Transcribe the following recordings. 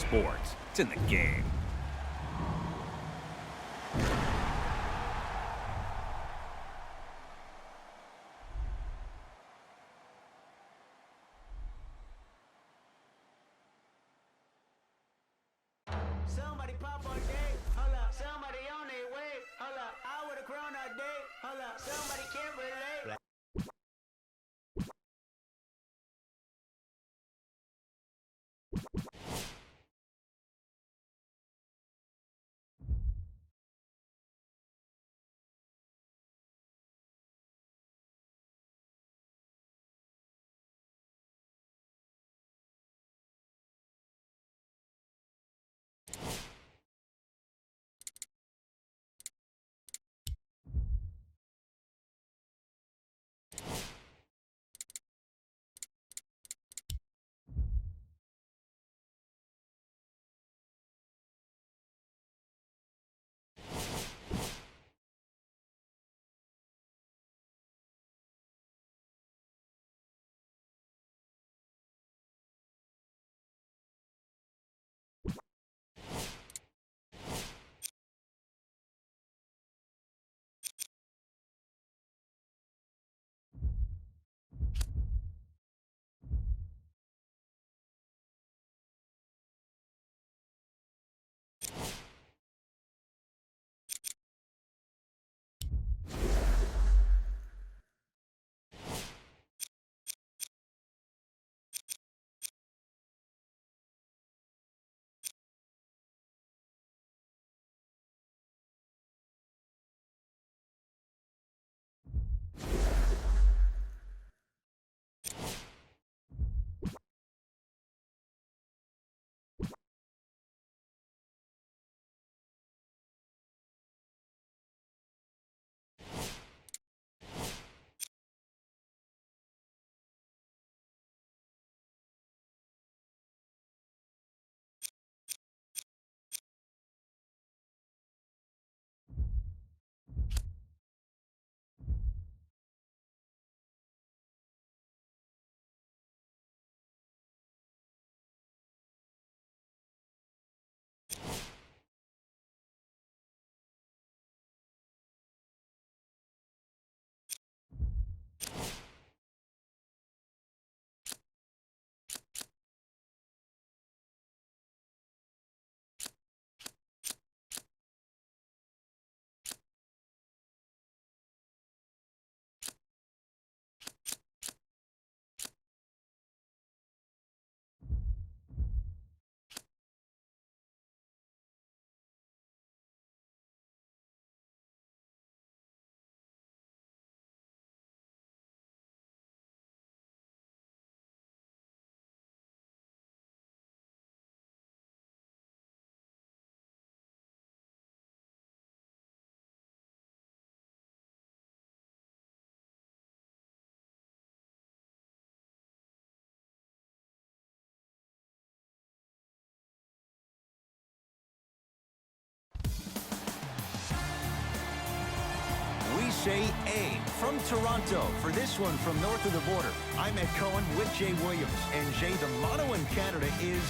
sports. It's in the game. Somebody pop on day, hold up. Somebody on their way, hold up. I would've grown all day, hold up. Somebody can't relate. We say A from Toronto for this one from north of the border. I'm Ed Cohen with Jay Williams. And Jay, the motto in Canada is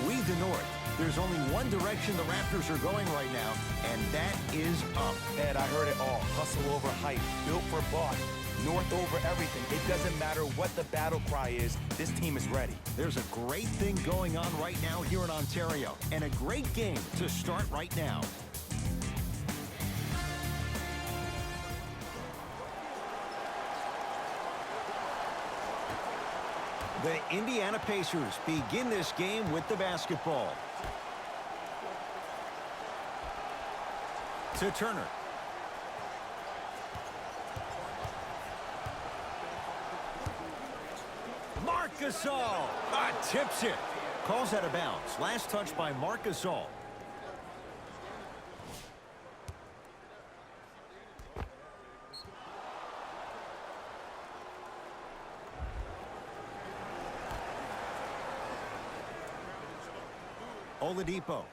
We the North. There's only one direction the Raptors are going right now, and that is up. Ed, I heard it all. Hustle over hype. Built for Boston. North over everything. It doesn't matter what the battle cry is. This team is ready. There's a great thing going on right now here in Ontario, and a great game to start right now. The Indiana Pacers begin this game with the basketball. To Turner. Marc Gasol tips it. Calls out of bounds. Last touch by Marc Gasol. Oladipo.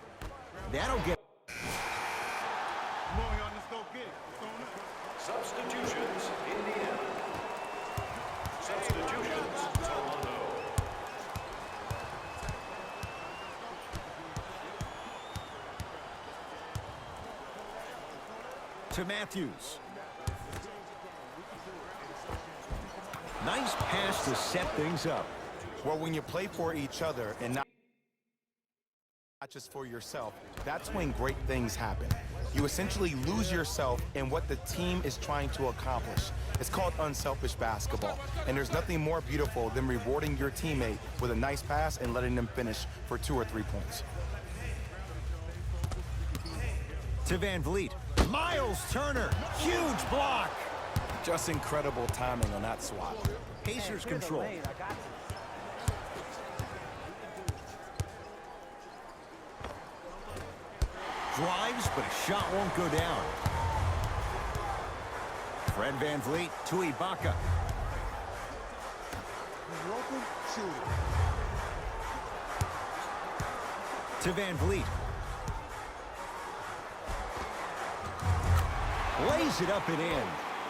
That'll get. Substitutions, Indiana. Substitutions, Toronto. To Matthews. Nice pass to set things up. Well, when you play for each other and not just for yourself, that's when great things happen. You essentially lose yourself in what the team is trying to accomplish. It's called unselfish basketball. And there's nothing more beautiful than rewarding your teammate with a nice pass and letting them finish for 2 or 3 points. To Van Vliet. Miles Turner. Huge block. Just incredible timing on that swat. Pacers control. Drives, but a shot won't go down. Fred Van Vliet to Ibaka. To Van Vliet. Lays it up and in.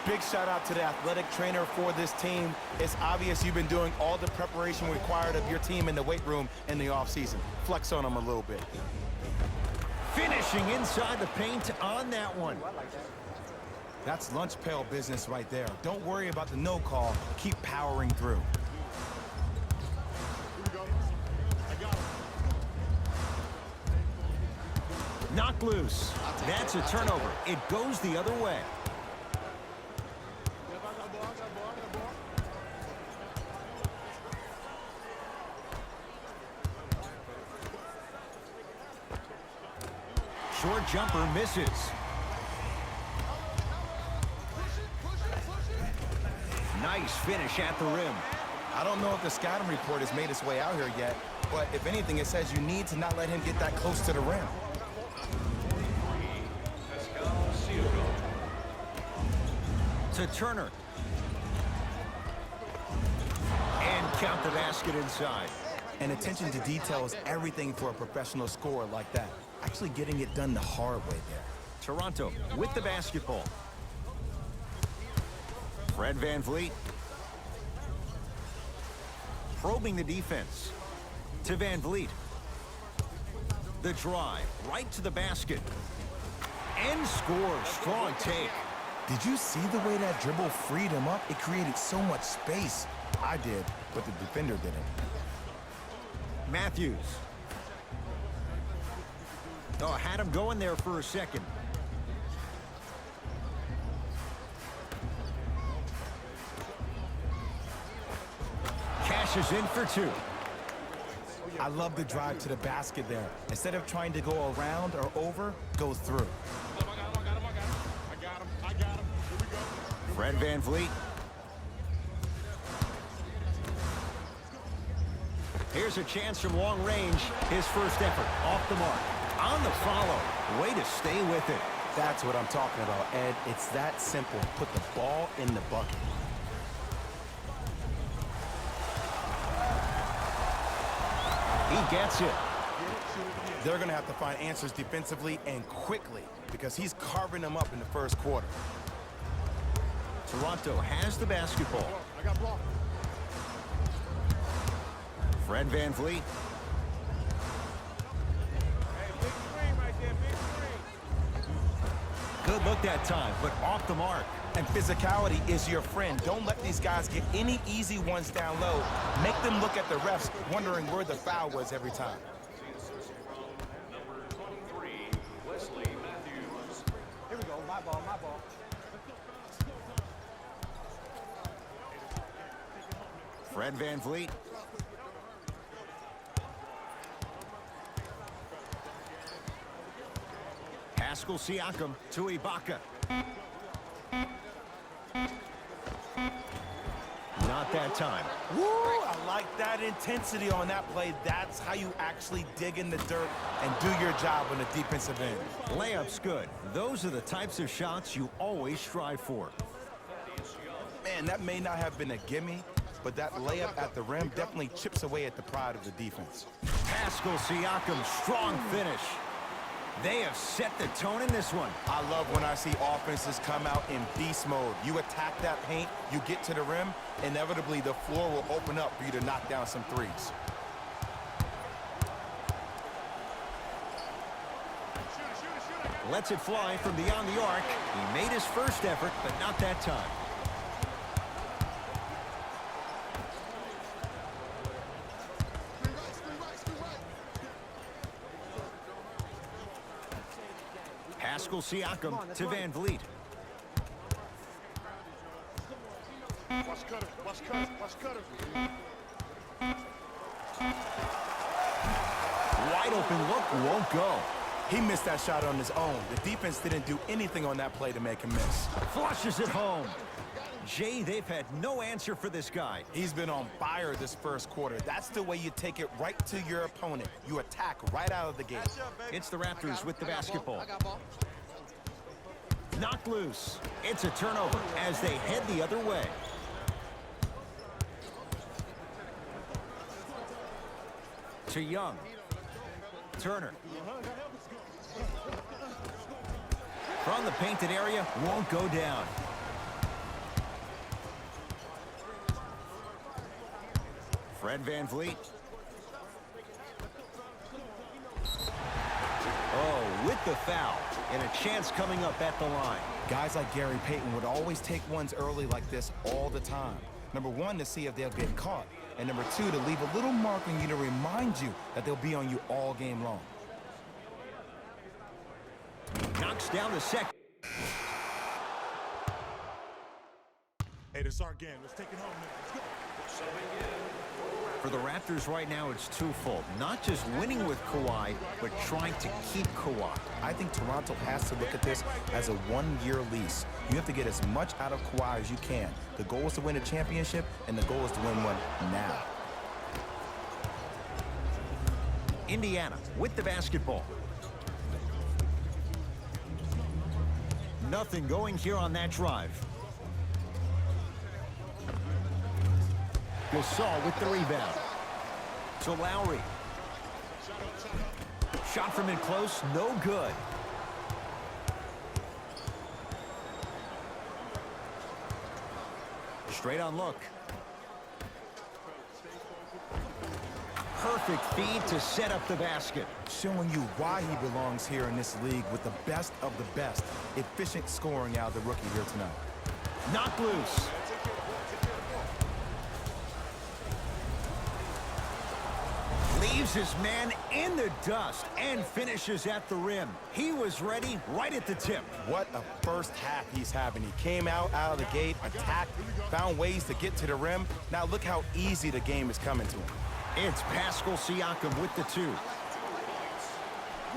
Big shout out to the athletic trainer for this team. It's obvious you've been doing all the preparation required of your team in the weight room in the offseason. Flex on them a little bit. Finishing inside the paint on that one. That's lunch pail business right there. Don't worry about the no call. Keep powering through. Knocked loose. That's a turnover. It goes the other way. Short jumper misses. Nice finish at the rim. I don't know if the scouting report has made its way out here yet, but if anything, it says you need to not let him get that close to the rim. To Turner. And count the basket inside. And attention to detail is everything for a professional scorer like that. Actually getting it done the hard way there. Toronto with the basketball. Fred Van Vliet. Probing the defense. To Van Vliet. The drive right to the basket. And scores. Strong take. Did you see the way that dribble freed him up? It created so much space. I did, but the defender didn't. Matthews. Oh, had him going there for a second. Cashes in for 2. I love the drive to the basket there. Instead of trying to go around or over, go through. Fred Van Vliet. Here's a chance from long range. His first effort off the mark. On the follow. Way to stay with it. That's what I'm talking about, Ed. It's that simple. Put the ball in the bucket. He gets it. They're going to have to find answers defensively and quickly because he's carving them up in the first quarter. Toronto has the basketball. Fred Van Vliet. Good look that time, but off the mark. And physicality is your friend. Don't let these guys get any easy ones down low. Make them look at the refs, wondering where the foul was every time. Here we go, my ball, my ball. Fred Van Vliet. Pascal Siakam to Ibaka. Not that time. Woo! I like that intensity on that play. That's how you actually dig in the dirt and do your job on the defensive end. Layup's good. Those are the types of shots you always strive for. Man, that may not have been a gimme, but that layup at the rim definitely chips away at the pride of the defense. Pascal Siakam, strong finish. They have set the tone in this one. I love when I see offenses come out in beast mode. You attack that paint, you get to the rim, inevitably the floor will open up for you to knock down some threes. Lets it fly from beyond the arc. He made his first effort, but not that time. Pascal Siakam to Van Vliet. Watch Cutter. Watch Cutter. Watch Cutter. Wide open look, won't go. He missed that shot on his own. The defense didn't do anything on that play to make him miss. Flushes it home. Jay, they've had no answer for this guy. He's been on fire this first quarter. That's the way you take it right to your opponent. You attack right out of the gate. It's the Raptors with the basketball. Knocked loose. It's a turnover as they head the other way. To Young. Turner. From the painted area, won't go down. Fred Van Vliet. Oh, with the foul. And a chance coming up at the line. Guys like Gary Payton would always take ones early like this all the time. Number one, to see if they'll get caught. And number two, to leave a little mark on you to remind you that they'll be on you all game long. Knocks down the second. Hey, this is our game. Let's take it home, man. Let's go. For the Raptors right now, it's twofold. Not just winning with Kawhi, but trying to keep Kawhi. I think Toronto has to look at this as a one-year lease. You have to get as much out of Kawhi as you can. The goal is to win a championship, and the goal is to win one now. Indiana with the basketball. Nothing going here on that drive. Gasol with the rebound. To Lowry. Shot from in close, no good. Straight on look. Perfect feed to set up the basket. Showing you why he belongs here in this league with the best of the best. Efficient scoring out of the rookie here tonight. Knocked loose. Leaves his man in the dust and finishes at the rim. He was ready right at the tip. What a first half he's having. He came out of the gate, attacked, found ways to get to the rim. Now look how easy the game is coming to him. It's Pascal Siakam with the two.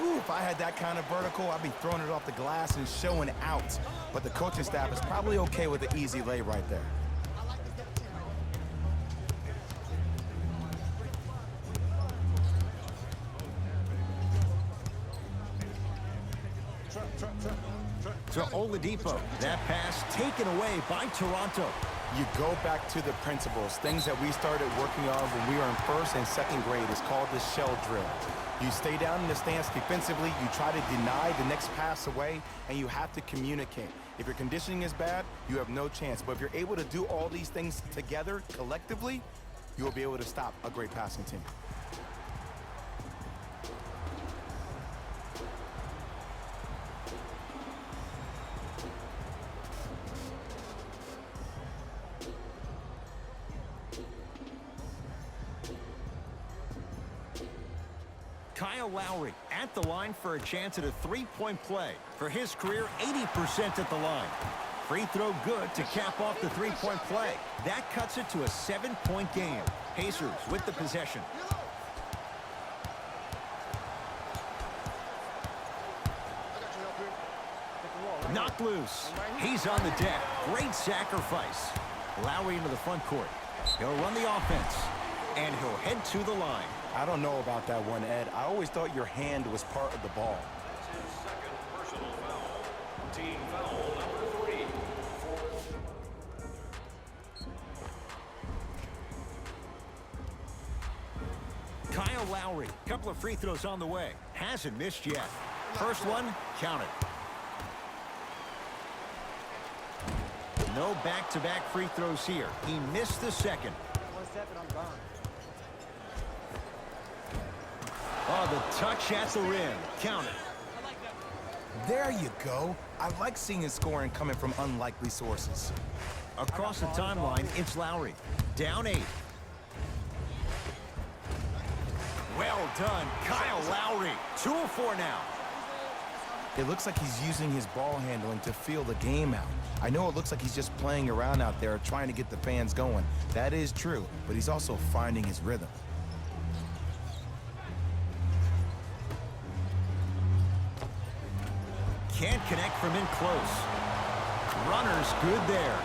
Ooh, if I had that kind of vertical, I'd be throwing it off the glass and showing out. But the coaching staff is probably okay with the easy lay right there. To Oladipo. That pass taken away by Toronto. You go back to the principles, things that we started working on when we were in first and second grade. It's called the shell drill. You stay down in the stance defensively, you try to deny the next pass away, and you have to communicate. If your conditioning is bad, you have no chance. But if you're able to do all these things together, collectively, you will be able to stop a great passing team. Kyle Lowry at the line for a chance at a three-point play. For his career, 80% at the line. Free throw good to cap off the three-point play. That cuts it to a 7-point game. Pacers with the possession. Knocked loose. He's on the deck. Great sacrifice. Lowry into the front court. He'll run the offense. And he'll head to the line. I don't know about that one, Ed. I always thought your hand was part of the ball. His second personal foul. Team foul number 3. Kyle Lowry, couple of free throws on the way. Hasn't missed yet. First one, counted. No back-to-back free throws here. He missed the second. 1 step and I'm gone. Oh, the touch at the rim. Counted. There you go. I like seeing his scoring coming from unlikely sources. Across the timeline, it's Lowry. Down 8. Well done, Kyle Lowry. 2 of 4 now. It looks like he's using his ball handling to feel the game out. I know it looks like he's just playing around out there trying to get the fans going. That is true, but he's also finding his rhythm. Can't connect from in close. Runner's good there.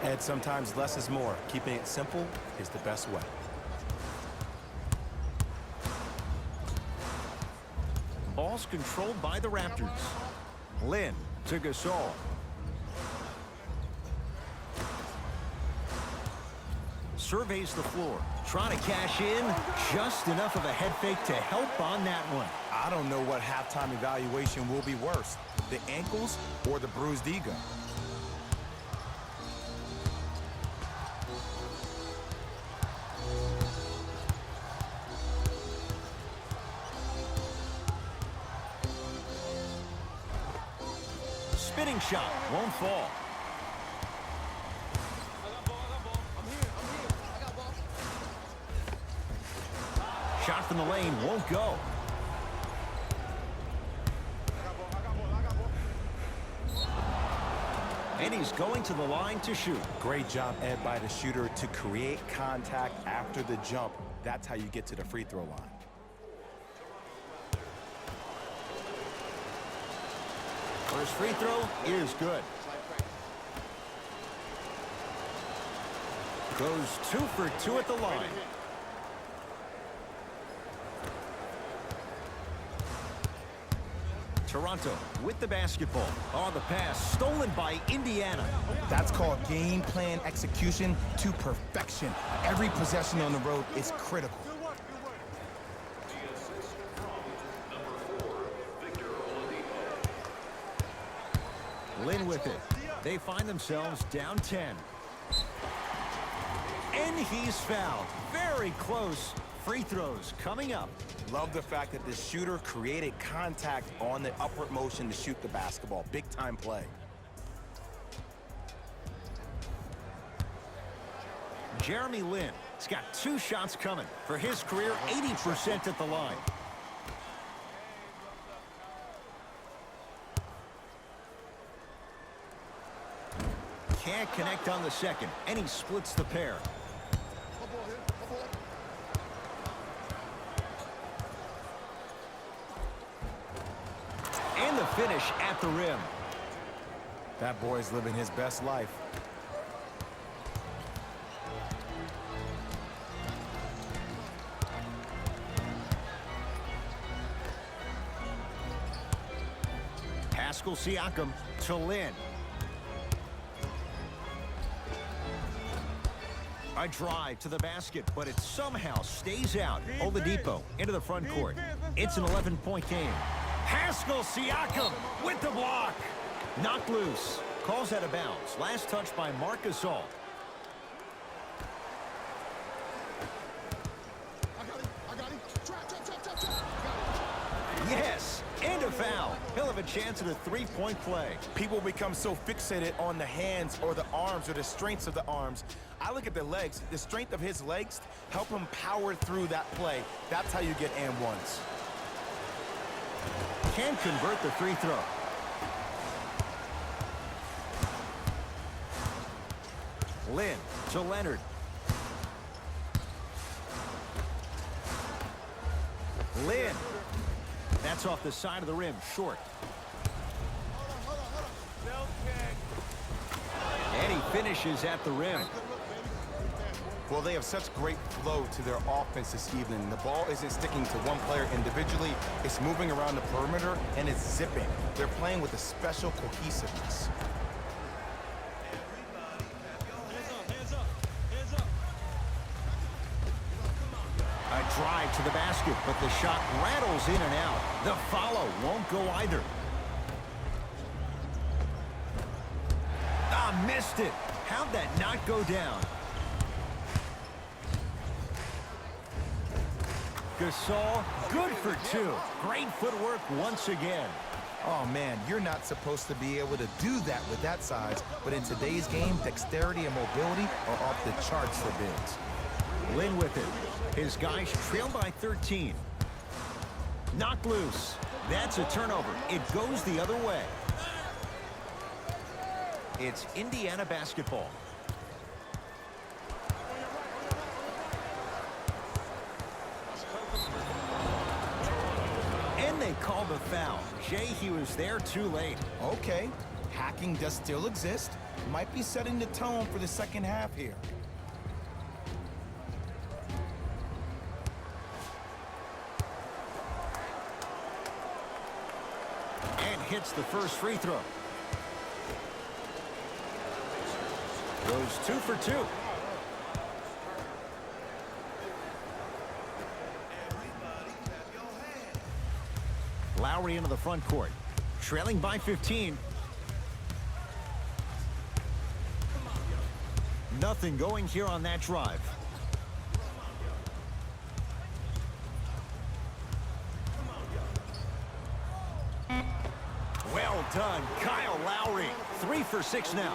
And sometimes less is more. Keeping it simple is the best way. Ball's controlled by the Raptors. Lin to Gasol. Surveys the floor. Trying to cash in. Just enough of a head fake to help on that one. I don't know what halftime evaluation will be worse, the ankles or the bruised ego. Spinning shot won't fall. Shot from the lane won't go. And he's going to the line to shoot. Great job, Ed, by the shooter to create contact after the jump. That's how you get to the free throw line. First free throw is good. Goes 2 for 2 at the line. Toronto with the basketball. On the pass, stolen by Indiana. That's called game plan execution to perfection. Every possession on the road is critical. The assist from number 4, Victor Oladipo. Lin with it. They find themselves down 10. And he's fouled. Very close. Free throws coming up. Love the fact that the shooter created contact on the upward motion to shoot the basketball. Big time play. Jeremy Lin has got 2 shots coming. For his career, 80% at the line. Can't connect on the second, and he splits the pair. And the finish at the rim. That boy's living his best life. Pascal Siakam to Lin. A drive to the basket, but it somehow stays out. Oladipo into the front court. It's an 11-point game. Pascal Siakam with the block. Knocked loose. Calls out of bounds. Last touch by Marc Gasol. Yes, and a foul. He'll have a chance at a 3-point play. People become so fixated on the hands or the arms or the strengths of the arms. I look at the legs. The strength of his legs help him power through that play. That's how you get and ones. Can convert the free throw. Lin to Leonard. Lin. That's off the side of the rim, short. And he finishes at the rim. Well, they have such great flow to their offense this evening. The ball isn't sticking to one player individually. It's moving around the perimeter, and it's zipping. They're playing with a special cohesiveness. A drive to the basket, but the shot rattles in and out. The follow won't go either. Ah, missed it. How'd that not go down? Gasol, good for 2. Great footwork once again. Oh, man, you're not supposed to be able to do that with that size, but in today's game, dexterity and mobility are off the charts for bigs. Lynn with it. His guys trail by 13. Knocked loose. That's a turnover. It goes the other way. It's Indiana basketball. And they call the foul. Jay, he was there too late. Okay, hacking does still exist. Might be setting the tone for the second half here. And hits the first free throw. Goes 2 for 2. Lowry into the front court. Trailing by 15. Nothing going here on that drive. Well done, Kyle Lowry. 3 for 6 now.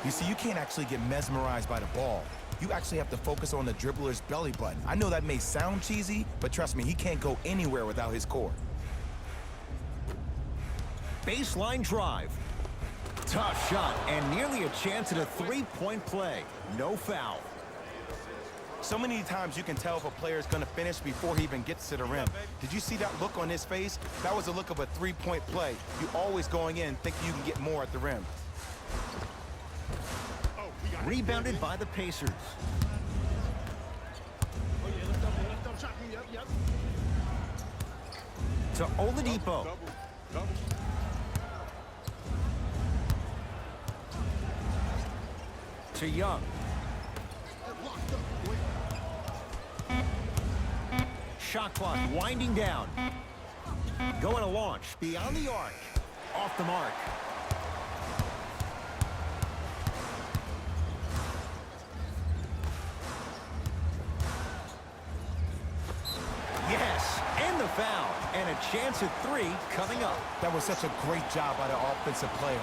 You see, you can't actually get mesmerized by the ball. You actually have to focus on the dribbler's belly button. I know that may sound cheesy, but trust me, he can't go anywhere without his core. Baseline drive. Tough shot and nearly a chance at a three-point play. No foul. So many times you can tell if a player is going to finish before he even gets to the rim. Did you see that look on his face? That was the look of a three-point play. You always going in thinking you can get more at the rim. Rebounded by the Pacers. To Oladipo. To Young. Shot clock winding down. Going to launch beyond the arc. Off the mark. Yes, and the foul. And a chance at 3 coming up. That was such a great job by the offensive player.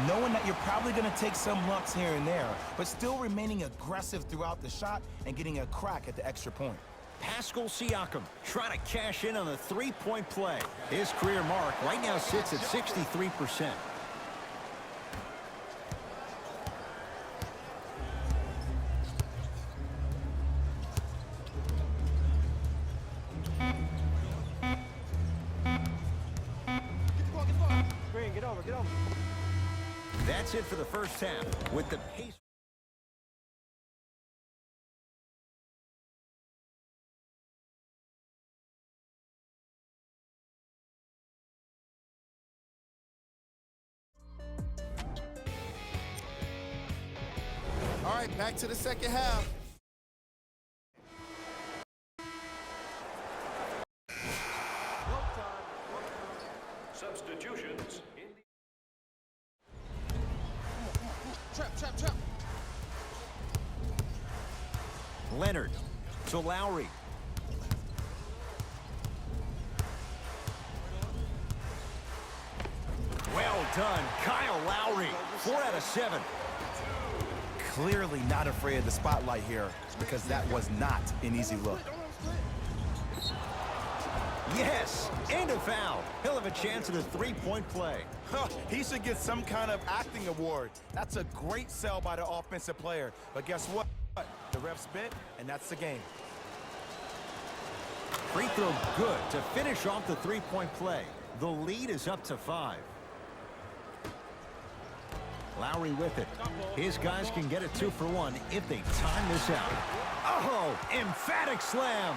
Knowing that you're probably going to take some lumps here and there, but still remaining aggressive throughout the shot and getting a crack at the extra point. Pascal Siakam trying to cash in on a three-point play. His career mark right now sits at 63%. Green, get over, get over. That's it for the first half with the Pacers. All right, back to the second half. Substitutions. Trap. Leonard to Lowry. Well done, Kyle Lowry. 4 out of 7. Clearly not afraid of the spotlight here because that was not an easy look. Yes, and a foul. He'll have a chance at a three-point play. He should get some kind of acting award. That's a great sell by the offensive player. But guess what? The refs bit, and that's the game. Free throw good to finish off the three-point play. The lead is up to 5. Lowry with it. His guys can get a 2 for 1 if they time this out. Oh, emphatic slam.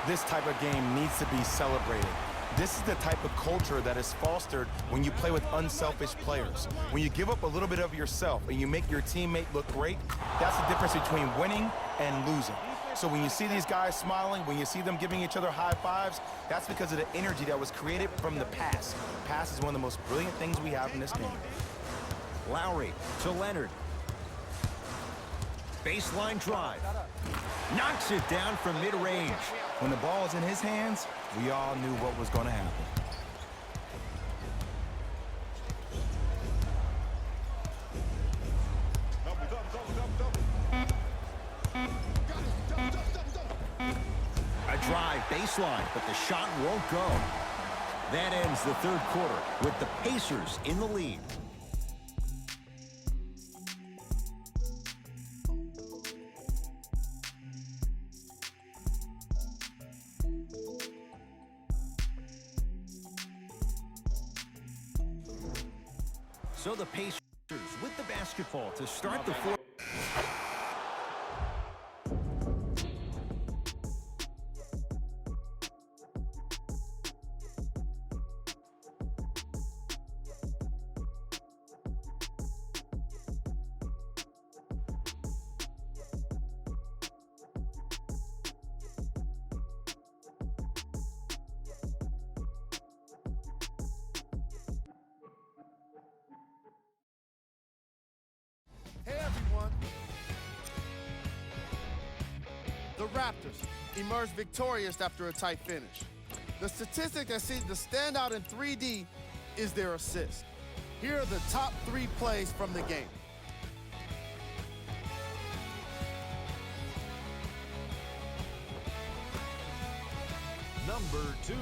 This type of game needs to be celebrated. This is the type of culture that is fostered when you play with unselfish players. When you give up a little bit of yourself and you make your teammate look great, that's the difference between winning and losing. So when you see these guys smiling, when you see them giving each other high fives, that's because of the energy that was created from the pass. Pass is one of the most brilliant things we have in this game. Lowry to Leonard. Baseline drive. Knocks it down from mid-range. When the ball was in his hands, we all knew what was going to happen. A drive baseline, but the shot won't go. That ends the third quarter with the Pacers in the lead. So the Pacers with the basketball to start the fourth. Hey everyone! The Raptors emerged victorious after a tight finish. The statistic that seems to stand out in 3D is their assist. Here are the top 3 plays from the game. Number 2.